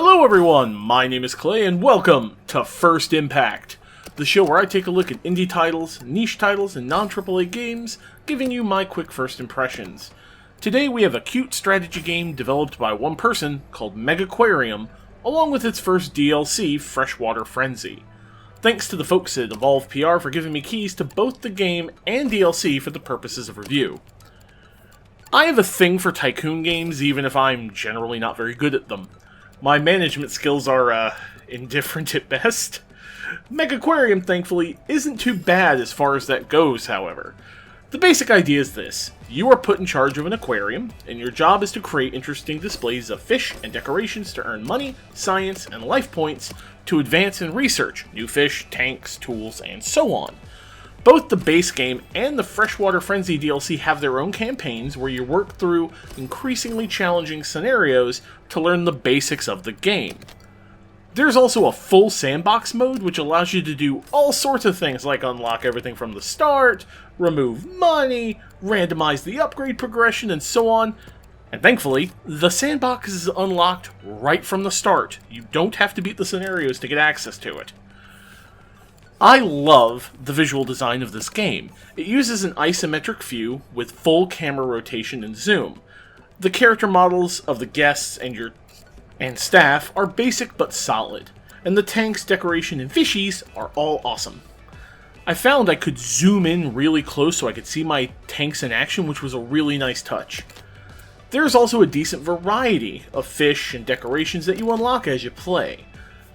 Hello everyone, my name is Clay and welcome to First Impact, the show where I take a look at indie titles, niche titles, and non-AAA games, giving you my quick first impressions. Today we have a cute strategy game developed by one person called Megaquarium, along with its first DLC, Freshwater Frenzy. Thanks to the folks at Evolve PR for giving me keys to both the game and DLC for the purposes of review. I have a thing for tycoon games, even if I'm generally not very good at them. My management skills are, indifferent at best. Megaquarium, thankfully, isn't too bad as far as that goes, however. The basic idea is this. You are put in charge of an aquarium, and your job is to create interesting displays of fish and decorations to earn money, science, and life points to advance in research, new fish, tanks, tools, and so on. Both the base game and the Freshwater Frenzy DLC have their own campaigns where you work through increasingly challenging scenarios to learn the basics of the game. There's also a full sandbox mode which allows you to do all sorts of things like unlock everything from the start, remove money, randomize the upgrade progression, and so on. And thankfully, the sandbox is unlocked right from the start. You don't have to beat the scenarios to get access to it. I love the visual design of this game. It uses an isometric view with full camera rotation and zoom. The character models of the guests and staff are basic but solid, and the tanks, decoration, and fishies are all awesome. I found I could zoom in really close so I could see my tanks in action, which was a really nice touch. There's also a decent variety of fish and decorations that you unlock as you play.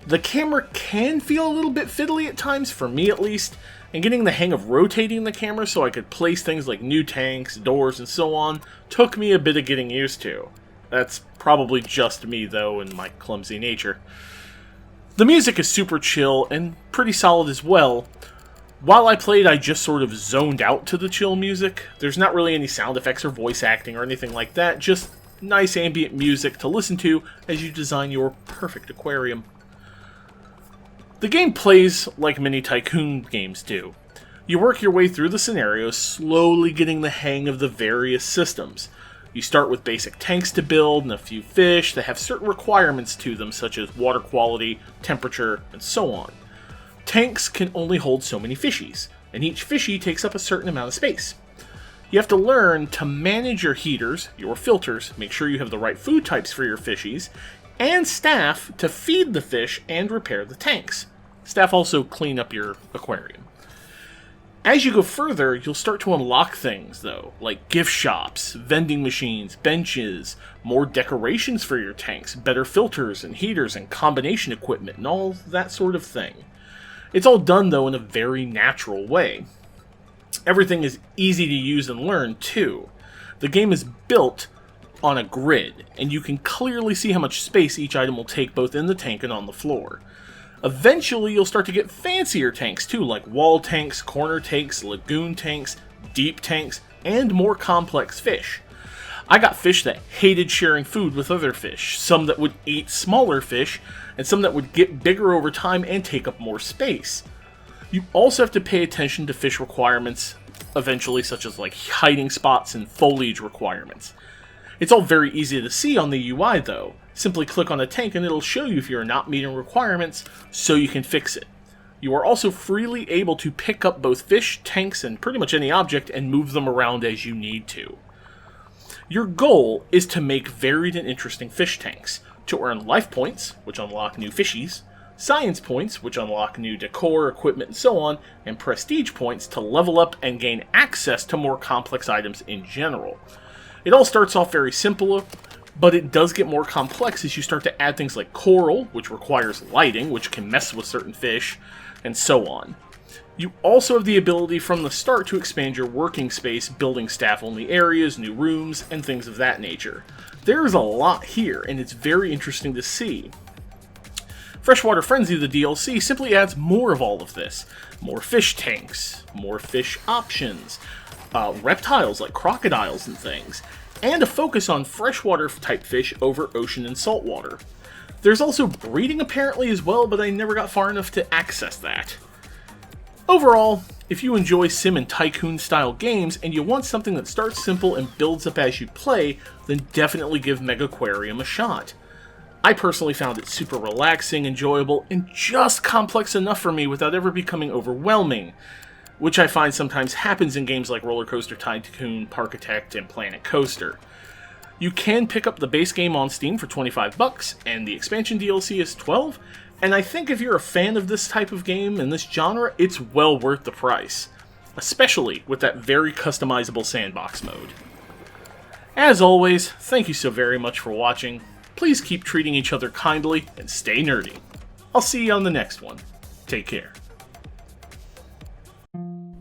The camera can feel a little bit fiddly at times, for me at least, and getting the hang of rotating the camera so I could place things like new tanks, doors, and so on took me a bit of getting used to. That's probably just me, though, and my clumsy nature. The music is super chill and pretty solid as well. While I played, I just sort of zoned out to the chill music. There's not really any sound effects or voice acting or anything like that, just nice ambient music to listen to as you design your perfect aquarium. The game plays like many tycoon games do. You work your way through the scenarios, slowly getting the hang of the various systems. You start with basic tanks to build and a few fish that have certain requirements to them, such as water quality, temperature, and so on. Tanks can only hold so many fishies, and each fishie takes up a certain amount of space. You have to learn to manage your heaters, your filters, make sure you have the right food types for your fishies, and staff to feed the fish and repair the tanks. Staff also clean up your aquarium. As you go further, you'll start to unlock things, though, like gift shops, vending machines, benches, more decorations for your tanks, better filters and heaters and combination equipment, and all that sort of thing. It's all done, though, in a very natural way. Everything is easy to use and learn, too. The game is built on a grid, and you can clearly see how much space each item will take both in the tank and on the floor. Eventually, you'll start to get fancier tanks too, like wall tanks, corner tanks, lagoon tanks, deep tanks, and more complex fish. I got fish that hated sharing food with other fish, some that would eat smaller fish, and some that would get bigger over time and take up more space. You also have to pay attention to fish requirements eventually, such as like hiding spots and foliage requirements. It's all very easy to see on the UI though. Simply click on a tank and it'll show you if you're not meeting requirements, so you can fix it. You are also freely able to pick up both fish, tanks, and pretty much any object and move them around as you need to. Your goal is to make varied and interesting fish tanks, to earn life points, which unlock new fishies, science points, which unlock new decor, equipment, and so on, and prestige points to level up and gain access to more complex items in general. It all starts off very simple, but it does get more complex as you start to add things like coral, which requires lighting, which can mess with certain fish, and so on. You also have the ability from the start to expand your working space, building staff-only areas, new rooms, and things of that nature. There is a lot here, and it's very interesting to see. Freshwater Frenzy, the DLC, simply adds more of all of this. More fish tanks, more fish options, reptiles like crocodiles and things, and a focus on freshwater type fish over ocean and saltwater. There's also breeding apparently as well, but I never got far enough to access that. Overall, if you enjoy sim and tycoon style games and you want something that starts simple and builds up as you play, then definitely give Megaquarium a shot. I personally found it super relaxing, enjoyable, and just complex enough for me without ever becoming overwhelming, which I find sometimes happens in games like Roller Coaster Tycoon, Parkitect, and Planet Coaster. You can pick up the base game on Steam for $25, and the expansion DLC is $12, and I think if you're a fan of this type of game and this genre, it's well worth the price, especially with that very customizable sandbox mode. As always, thank you so very much for watching. Please keep treating each other kindly and stay nerdy. I'll see you on the next one. Take care.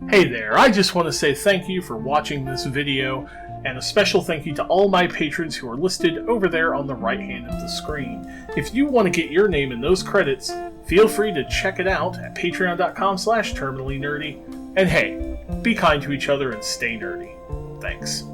Hey there, I just want to say thank you for watching this video, and a special thank you to all my patrons who are listed over there on the right hand of the screen. If you want to get your name in those credits, feel free to check it out at patreon.com/terminallynerdy. And hey, be kind to each other and stay nerdy. Thanks.